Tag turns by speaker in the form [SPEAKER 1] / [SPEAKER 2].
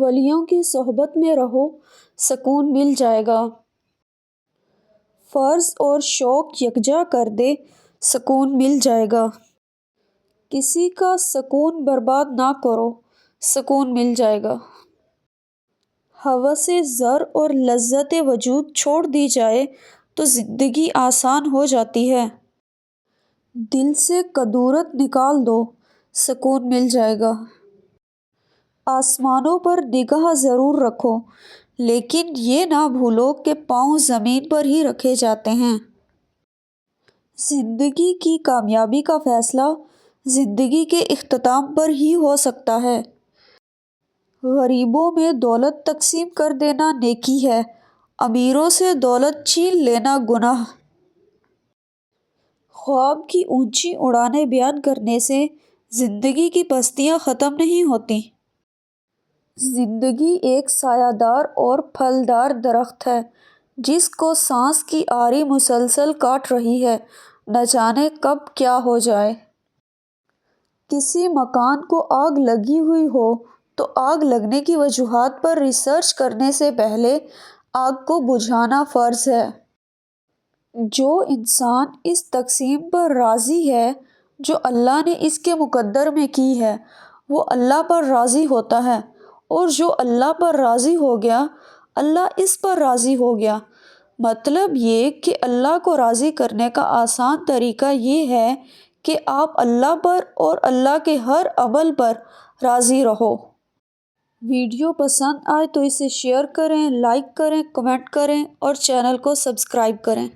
[SPEAKER 1] ولیوں کی صحبت میں رہو، سکون مل جائے گا۔ فرض اور شوق یکجا کر دے، سکون مل جائے گا۔ کسی کا سکون برباد نہ کرو، سکون مل جائے گا۔ ہوس زر اور لذت وجود چھوڑ دی جائے تو زندگی آسان ہو جاتی ہے۔ دل سے کدورت نکال دو، سکون مل جائے گا۔ آسمانوں پر نگاہ ضرور رکھو، لیکن یہ نہ بھولو کہ پاؤں زمین پر ہی رکھے جاتے ہیں۔ زندگی کی کامیابی کا فیصلہ زندگی کے اختتام پر ہی ہو سکتا ہے۔ غریبوں میں دولت تقسیم کر دینا نیکی ہے، امیروں سے دولت چھین لینا گناہ۔ خواب کی اونچی اڑانیں بیان کرنے سے زندگی کی پستیاں ختم نہیں ہوتیں۔ زندگی ایک سایہ دار اور پھلدار درخت ہے جس کو سانس کی آری مسلسل کاٹ رہی ہے، نہ جانے کب کیا ہو جائے۔ کسی مکان کو آگ لگی ہوئی ہو تو آگ لگنے کی وجوہات پر ریسرچ کرنے سے پہلے آگ کو بجھانا فرض ہے۔ جو انسان اس تقسیم پر راضی ہے جو اللہ نے اس کے مقدر میں کی ہے، وہ اللہ پر راضی ہوتا ہے، اور جو اللہ پر راضی ہو گیا، اللہ اس پر راضی ہو گیا۔ مطلب یہ کہ اللہ کو راضی کرنے کا آسان طریقہ یہ ہے کہ آپ اللہ پر اور اللہ کے ہر عمل پر راضی رہو۔ ویڈیو پسند آئے تو اسے شیئر کریں، لائک کریں، کمنٹ کریں اور چینل کو سبسکرائب کریں۔